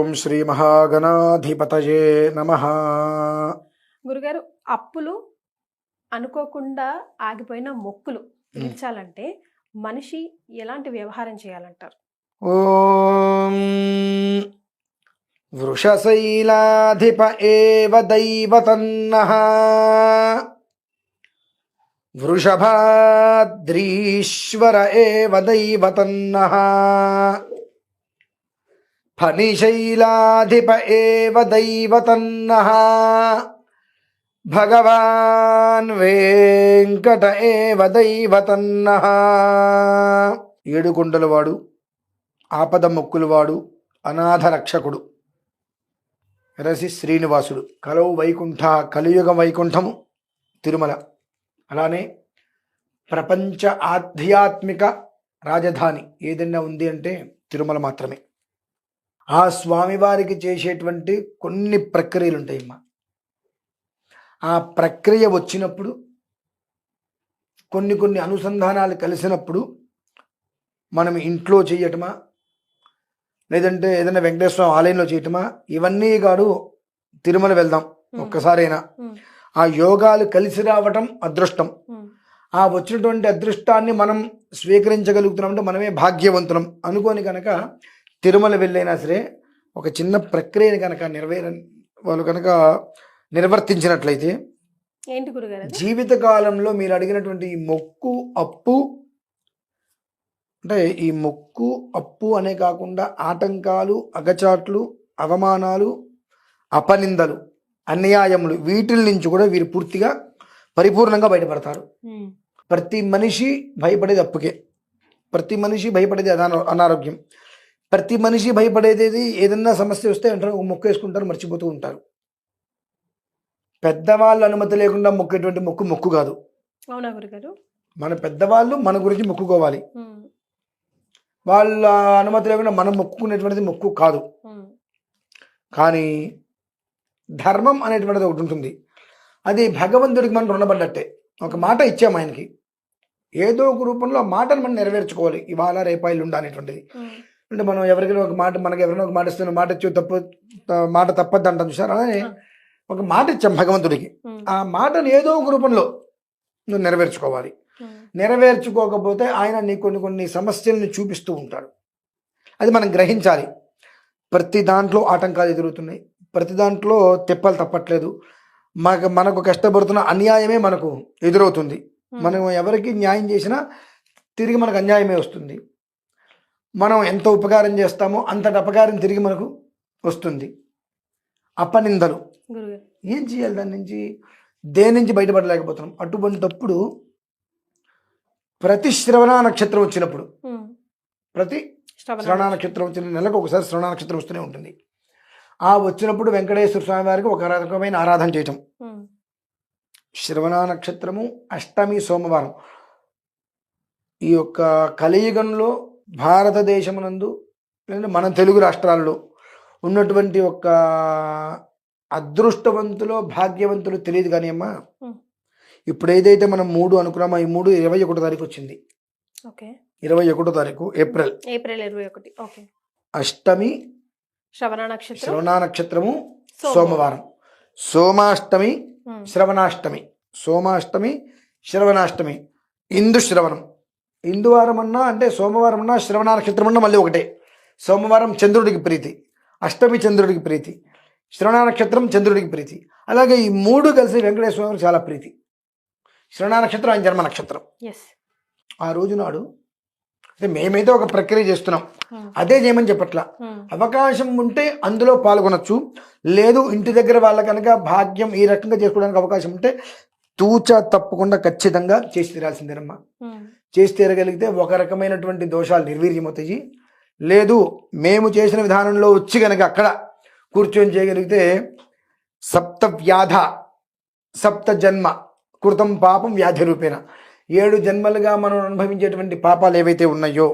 ఓం శ్రీ మహాగణాధిపతయే నమః. గురుగారు, అప్పులు అనుకోకుండా ఆగిపోయిన మొక్కులు తీర్చాలంటే మనిషి ఎలాంటి వ్యవహారం చేయాలంటారు? ఓం వృషశైలాధిప ఏవ దైవతన్నః వృషభాద్రీశ్వర ఏవ దైవతన్నః ఫణిశైలాధిప ఏవ దైవతన్నః భగవాన్ వెంకట ఏవ దైవతన్నః. ఏడుకొండలవాడు, ఆపద మొక్కులవాడు, అనాథ రక్షకుడు రసి శ్రీనివాసుడు. కలవు వైకుంఠ, కలియుగ వైకుంఠము తిరుమల. అలానే ప్రపంచ ఆధ్యాత్మిక రాజధాని ఏదైనా ఉంది అంటే తిరుమల మాత్రమే. ఆ స్వామివారికి చేసేటువంటి కొన్ని ప్రక్రియలు ఉంటాయమ్మా. ఆ ప్రక్రియ వచ్చినప్పుడు కొన్ని అనుసంధానాలు కలిసినప్పుడు మనం ఇంట్లో చేయటమా, లేదంటే ఏదైనా వెంకటేశ్వర ఆలయంలో చేయటమా, ఇవన్నీ కాదు. తిరుమల వెళ్దాం ఒక్కసారైనా. ఆ యోగాలు కలిసి రావటం అదృష్టం. ఆ వచ్చినటువంటి అదృష్టాన్ని మనం స్వీకరించగలుగుతున్నామంటే మనమే భాగ్యవంతులం అనుకోని కనుక తిరుమల వెళ్ళైనా సరే ఒక చిన్న ప్రక్రియని కనుక వాళ్ళు కనుక నిర్వర్తించినట్లయితే ఏంటి గురుగారు? జీవితకాలంలో మీరు అడిగినటువంటి ఈ మొక్కు అప్పు, అంటే ఈ మొక్కు అప్పు అనే కాకుండా ఆటంకాలు, అగచాట్లు, అవమానాలు, అపనిందలు, అన్యాయములు, వీటిల నుంచి కూడా వీరు పూర్తిగా పరిపూర్ణంగా బయటపడతారు. ప్రతి మనిషి భయపడేది అప్పుకే, ప్రతి మనిషి భయపడేది అనారోగ్యం, ప్రతి మనిషి భయపడేది ఏదన్నా సమస్య వస్తే అంటారు మొక్కు వేసుకుంటారు, మర్చిపోతూ ఉంటారు. పెద్దవాళ్ళ అనుమతి లేకుండా మొక్కేటువంటి మొక్కు కాదు. అవునా గురుగారు? మన పెద్దవాళ్ళు మన గురించి మొక్కుకోవాలి. వాళ్ళ అనుమతి లేకుండా మనం మొక్కుకునేటువంటిది మొక్కు కాదు. కానీ ధర్మం అనేటువంటిది ఒకటి ఉంటుంది. అది భగవంతుడికి మనం రుణపడ్డట్టే. ఒక మాట ఇచ్చాము ఆయనకి, ఏదో ఒక రూపంలో ఆ మాటను మనం నెరవేర్చుకోవాలి. ఇవాళ రేపాయిలు ఉండ అనేటువంటిది. అంటే మనం ఎవరికైనా ఒక మాట, మనకి ఎవరైనా ఒక మాట ఇస్తున్న మాట ఇచ్చి మాట తప్పద్దు అంటాం చూసారు. అలానే ఒక మాట ఇచ్చాం భగవంతుడికి, ఆ మాటను ఏదో ఒక రూపంలో నువ్వు నెరవేర్చుకోవాలి. నెరవేర్చుకోకపోతే ఆయన నీ కొన్ని సమస్యల్ని చూపిస్తూ ఉంటాడు. అది మనం గ్రహించాలి. ప్రతి దాంట్లో ఆటంకాలు ఎదురుతున్నాయి, ప్రతి దాంట్లో తిప్పలు తప్పట్లేదు. మనకు కష్టపడుతున్న అన్యాయమే మనకు ఎదురవుతుంది. మనం ఎవరికి న్యాయం చేసినా తిరిగి మనకు అన్యాయమే వస్తుంది. మనం ఎంత ఉపకారం చేస్తామో అంతటి అపకారం తిరిగి మనకు వస్తుంది. అపనిందలు ఏం చేయాలి? దాని నుంచి దేని నుంచి బయటపడలేకపోతున్నాం. అటువంటిప్పుడు ప్రతి శ్రవణ నక్షత్రం వచ్చినప్పుడు, ప్రతి శ్రవణ నక్షత్రం వచ్చిన నెలకు ఒకసారి శ్రవణ నక్షత్రం వస్తూనే ఉంటుంది. ఆ వచ్చినప్పుడు వెంకటేశ్వర స్వామి వారికి ఒక రకమైన ఆరాధన చేయటం. శ్రవణ నక్షత్రము అష్టమి సోమవారం. ఈ యొక్క కలియుగంలో భారతదేశమునందు లేదంటే మన తెలుగు రాష్ట్రాల్లో ఉన్నటువంటి ఒక అదృష్టవంతులో భాగ్యవంతులు తెలియదు కానీ అమ్మా, ఇప్పుడు ఏదైతే మనం 3 అనుకున్నామో ఈ 3 21 తారీఖు వచ్చింది. 21 తారీఖు ఏప్రిల్ 21. అష్టమి శ్రవణ నక్షత్రము సోమవారం. సోమాష్టమి శ్రవణాష్టమి, సోమాష్టమి శ్రవణాష్టమి, ఇందు శ్రవణం. ఇందువారం అన్నా అంటే సోమవారం అన్నా శ్రవణ నక్షత్రం అన్నా మళ్ళీ ఒకటే. సోమవారం చంద్రుడికి ప్రీతి, అష్టమి చంద్రుడికి ప్రీతి, శ్రవణ నక్షత్రం చంద్రుడికి ప్రీతి. అలాగే ఈ 3 కలిసి వెంకటేశ్వర స్వామికి చాలా ప్రీతి. శ్రవణ నక్షత్రం ఆయన జన్మ నక్షత్రం. ఆ రోజు నాడు అంటే మేమైతే ఒక ప్రక్రియ చేస్తున్నాం, అదే చేయమని చెప్పట్లా. అవకాశం ఉంటే అందులో పాల్గొనొచ్చు, లేదు ఇంటి దగ్గర వాళ్ళ కనుక భాగ్యం ఈ రకంగా చేసుకోవడానికి అవకాశం ఉంటే తూచా తప్పకుండా ఖచ్చితంగా చేసి తీరాల్సిందేనమ్మా. చేసి తీరగలిగితే ఒక రకమైనటువంటి దోషాలు నిర్వీర్యమవుతాయి. లేదు మేము చేసిన విధానంలో వచ్చి కనుక అక్కడ కూర్చొని చేయగలిగితే సప్త వ్యాధ సప్త జన్మ కృతం పాపం వ్యాధి రూపేణ, 7 జన్మలుగా మనం అనుభవించేటువంటి పాపాలు ఏవైతే ఉన్నాయో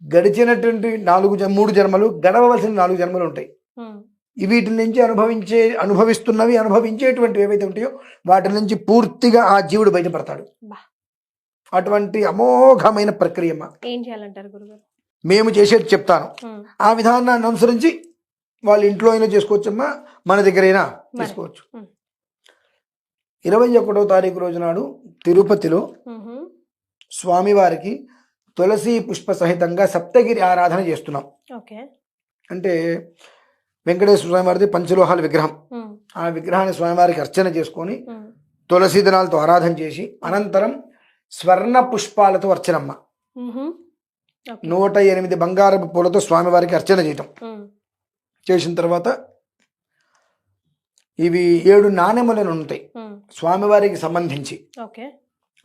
గడిచినటువంటి 3 జన్మలు, గడవలసిన 4 జన్మలు ఉంటాయి. వీటి నుంచి అనుభవించేటువంటివి ఏవైతే ఉంటాయో వాటి నుంచి పూర్తిగా ఆ జీవుడు బయటపడతాడు. అటువంటి అమోఘమైన ప్రక్రియ. ఏం చేయాలంటారు గురుగారు? మేము చేసేది చెప్తాను, ఆ విధానాన్ని అనుసరించి వాళ్ళ ఇంట్లో అయినా చేసుకోవచ్చమ్మా, మన దగ్గర అయినా చేసుకోవచ్చు. 21వ తారీఖు రోజు నాడు తిరుపతిలో స్వామివారికి తులసి పుష్ప సహితంగా సప్తగిరి ఆరాధన చేస్తున్నాం. అంటే వెంకటేశ్వర స్వామివారిది పంచలోహాల విగ్రహం. ఆ విగ్రహాన్ని స్వామివారికి అర్చన చేసుకొని తులసి దళాలతో ఆరాధన చేసి అనంతరం స్వర్ణ పుష్పాలతో అర్చనమ్మ. 108 బంగారపు పూలతో స్వామివారికి అర్చన చేయటం. చేసిన తర్వాత ఇవి 7 నాణెములను ఉంటాయి స్వామివారికి సంబంధించి.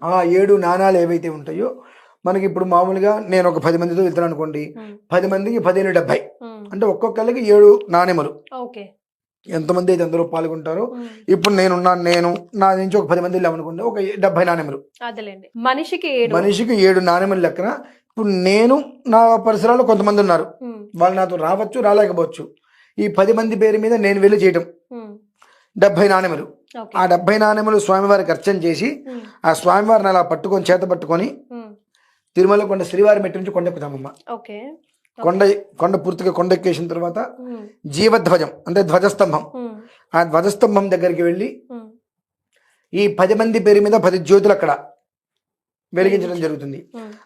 ఆ 7 నాణాలు ఏవైతే ఉంటాయో మనకి ఇప్పుడు మామూలుగా నేను ఒక 10 మందితో వెళ్తాను అనుకోండి, 10 మందికి 10 70, అంటే ఒక్కొక్కరికి 7 నాణెములు. ఎంతమంది అయితే అందరూ పాల్గొంటారో, ఇప్పుడు నేను నా నుంచి ఒక 10 మంది వెళ్ళామనుకోండి, ఒక 70 నాణెములు. మనిషికి 7 నాణెములు లెక్కన. ఇప్పుడు నేను నా పరిసరాల్లో కొంతమంది ఉన్నారు, వాళ్ళు నాతో రావచ్చు రాలేకపోవచ్చు. ఈ 10 మంది పేరు మీద నేను వెళ్ళి చేయటం 70 నాణెములు. ఆ 70 నాణెములు స్వామివారికి అర్చన చేసి ఆ స్వామివారిని అలా పట్టుకొని చేత పట్టుకొని తిరుమల కొండ శ్రీవారి మెట్టు నుంచి కొండెక్కుతామమ్మ. కొండ పూర్తిగా కొండెక్కేసిన తర్వాత జీవధ్వజం అంటే ధ్వజస్తంభం, ఆ ధ్వజస్తంభం దగ్గరికి వెళ్ళి ఈ 10 మంది పేరు మీద 10 జ్యోతులు అక్కడ వెలిగించడం జరుగుతుంది.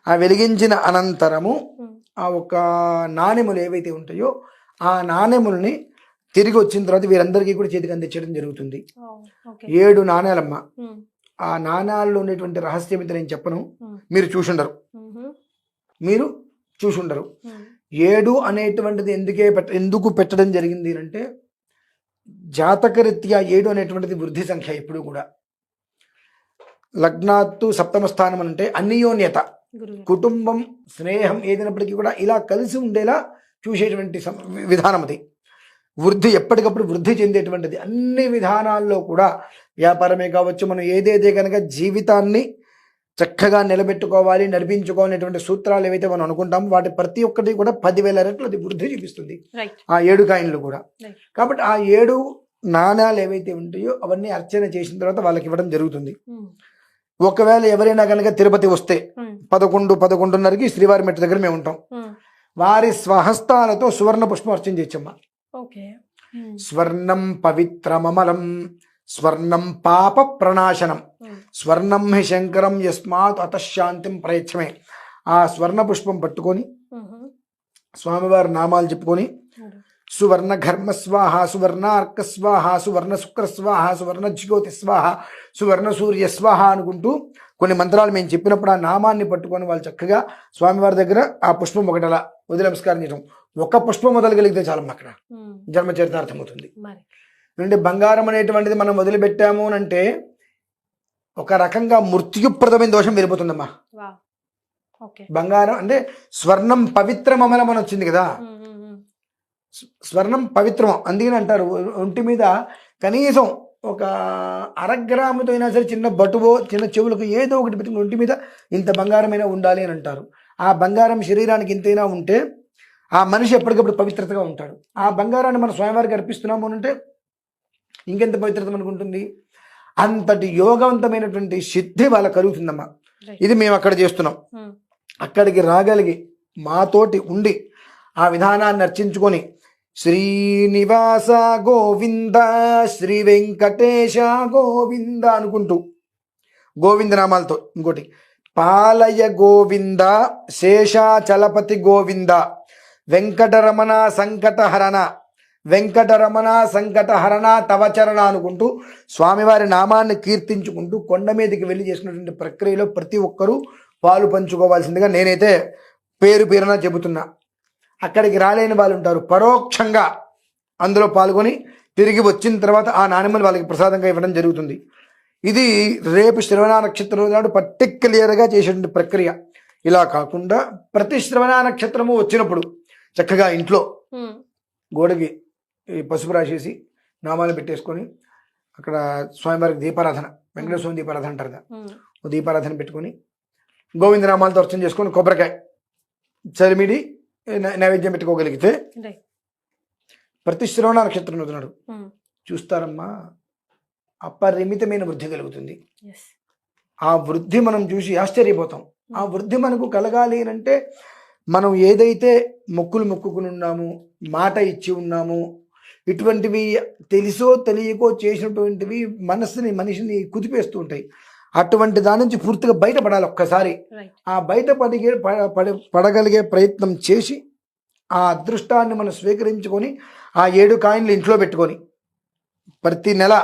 ఆ వెలిగించిన అనంతరము ఆ ఒక నాణెములు ఏవైతే ఉంటాయో ఆ నాణెములని తిరిగి వచ్చిన తర్వాత వీరందరికీ కూడా చేతికి అందించడం జరుగుతుంది. 7 నాణేలమ్మ. ఆ నాణాల్లో ఉండేటువంటి రహస్యం అయితే నేను చెప్పను, మీరు చూసుండరు. 7 అనేటువంటిది ఎందుకు పెట్టడం జరిగింది అంటే, జాతకరీత్యా 7 అనేటువంటిది వృద్ధి సంఖ్య. ఇప్పుడు కూడా లగ్నాత్తు సప్తమ స్థానం అంటే అన్యోన్యత, కుటుంబం, స్నేహం ఏదైనప్పటికీ కూడా ఇలా కలిసి ఉండేలా చూసేటువంటి విధానం అది. వృద్ధి ఎప్పటికప్పుడు వృద్ధి చెందేటువంటిది. అన్ని విధానాల్లో కూడా వ్యాపారమే కావచ్చు, మనం ఏదైతే కనుక జీవితాన్ని చక్కగా నిలబెట్టుకోవాలి, నడిపించుకోవాలనేటువంటి సూత్రాలు ఏవైతే మనం అనుకుంటామో వాటి ప్రతి ఒక్కటి కూడా 10,000 రెట్లు అది వృద్ధి చూపిస్తుంది, ఆ 7 కాయిన్లు కూడా. కాబట్టి ఆ 7 నాణాలు ఏవైతే ఉంటాయో అవన్నీ అర్చన చేసిన తర్వాత వాళ్ళకి ఇవ్వడం జరుగుతుంది. ఒకవేళ ఎవరైనా కనుక తిరుపతి వస్తే 11:30కి శ్రీవారి మెట్టు దగ్గర మేము ఉంటాం. వారి స్వహస్తాలతో సువర్ణ పుష్పం అర్చన చేయొచ్చమ్మా. స్వర్ణం పవిత్రమమలం స్వర్ణం పాప ప్రణాశనం స్వర్ణం హి శంకరం యస్మాత్ అతశాంతిం ప్రయచ్చమే. ఆ స్వర్ణ పుష్పం పట్టుకొని స్వామివారి నామాలు చెప్పుకొని సువర్ణ ఘర్మ స్వాహ, సువర్ణ అర్క స్వాహ, సువర్ణ శుక్ర స్వాహ, సువర్ణ జ్యోతి స్వాహ, సువర్ణ సూర్య స్వాహ అనుకుంటూ కొన్ని మంత్రాలు మేము చెప్పినప్పుడు ఆ నామాన్ని పట్టుకొని వాళ్ళు చక్కగా స్వామివారి దగ్గర ఆ పుష్పం ఒకటి అలా వదిలి నమస్కారం చేయడం. ఒక పుష్పం వదలగలిగితే చాలమ్మా, అక్కడ జన్మ చరితార్థం అవుతుంది. అంటే బంగారం అనేటువంటిది మనం వదిలిపెట్టాము అని అంటే ఒక రకంగా మృత్యుప్రదమైన దోషం వెళ్ళిపోతుందమ్మా. బంగారం అంటే స్వర్ణం పవిత్రమమలం అని వచ్చింది కదా, స్వర్ణం పవిత్రం. అందుకని అంటారు ఒంటి మీద కనీసం ఒక 1/2 గ్రాముతో అయినా సరే చిన్న బటువో చిన్న చెవులకు ఏదో ఒకటి పెట్టుకుని ఒంటి మీద ఇంత బంగారమైనా ఉండాలి అని అంటారు. ఆ బంగారం శరీరానికి ఇంతైనా ఉంటే ఆ మనిషి ఎప్పటికప్పుడు పవిత్రతగా ఉంటాడు. ఆ బంగారాన్ని మనం స్వామివారికి అర్పిస్తున్నాము అంటే ఇంకెంత పవిత్రత మనకు ఉంటుంది. అంతటి యోగవంతమైనటువంటి సిద్ధి వాళ్ళకి కలుగుతుందమ్మా. ఇది మేము అక్కడ చేస్తున్నాం. అక్కడికి రాగలిగి మాతోటి ఉండి ఆ విధానాన్ని అర్చించుకొని శ్రీనివాస గోవింద, శ్రీ వెంకటేశ గోవింద అనుకుంటూ గోవిందనామాలతో, ఇంకోటి పాలయ గోవింద, శేషాచలపతి గోవింద, వెంకటరమణ సంకటహరణ, వెంకటరమణ సంకటహరణ తవచరణ అనుకుంటూ స్వామివారి నామాన్ని కీర్తించుకుంటూ కొండ మీదకి వెళ్ళి చేసినటువంటి ప్రక్రియలో ప్రతి ఒక్కరూ పాలు పంచుకోవాల్సిందిగా నేనైతే పేరున చెబుతున్నా. అక్కడికి రాలేని వాళ్ళు ఉంటారు, పరోక్షంగా అందులో పాల్గొని తిరిగి వచ్చిన తర్వాత ఆ నాణెములు వాళ్ళకి ప్రసాదంగా ఇవ్వడం జరుగుతుంది. ఇది రేపు శ్రవణ నక్షత్రం నాడు పర్టిక్యులర్గా చేసేటువంటి ప్రక్రియ. ఇలా కాకుండా ప్రతి శ్రవణ నక్షత్రము వచ్చినప్పుడు చక్కగా ఇంట్లో గోడకి పసుపు రాసేసి నామాలు పెట్టేసుకొని అక్కడ స్వామివారికి దీపారాధన, వెంకటేశ్వర స్వామి దీపారాధన అంటారు కదా, దీపారాధన పెట్టుకొని గోవిందనామాలతో అర్చన చేసుకొని కొబ్బరికాయ చరిమిడి నైవేద్యం పెట్టుకోగలిగితే ప్రతి శ్రవణ నక్షత్రం వస్తున్నాడు చూస్తారమ్మా, అపరిమితమైన వృద్ధి కలుగుతుంది. ఆ వృద్ధి మనం చూసి ఆశ్చర్యపోతాం. ఆ వృద్ధి మనకు కలగాలి అంటే మనం ఏదైతే మొక్కులు మొక్కుకుని ఉన్నాము, మాట ఇచ్చి ఉన్నాము, ఇటువంటివి తెలిసో తెలియకో చేసినటువంటివి మనిషిని కుదిపేస్తూ ఉంటాయి. అటువంటి దాని నుంచి పూర్తిగా బయటపడాలి ఒక్కసారి. రైట్. ఆ పడగలిగే ప్రయత్నం చేసి ఆ అదృష్టాన్ని మనం స్వీకరించుకొని ఆ 7 కాయిన్లు ఇంట్లో పెట్టుకొని ప్రతి నెల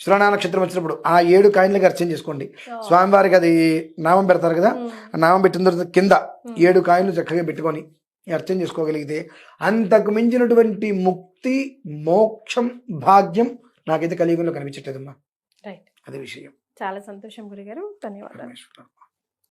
శ్రవణ నక్షత్రం వచ్చినప్పుడు ఆ 7 కాయిన్లకి అర్చన చేసుకోండి. స్వామివారికి అది నామం పెడతారు కదా, ఆ నామం పెట్టిన తర్వాత కింద 7 కాయిన్లు చక్కగా పెట్టుకొని అర్చన చేసుకోగలిగితే అంతకు మించినటువంటి ముక్తి, మోక్షం, భాగ్యం నాకైతే కలియుగంలో కనిపించట్లేదమ్మా. రైట్. అదే విషయం. చాలా సంతోషం గురుగారు, ధన్యవాదాలు. పరమేశ్వర.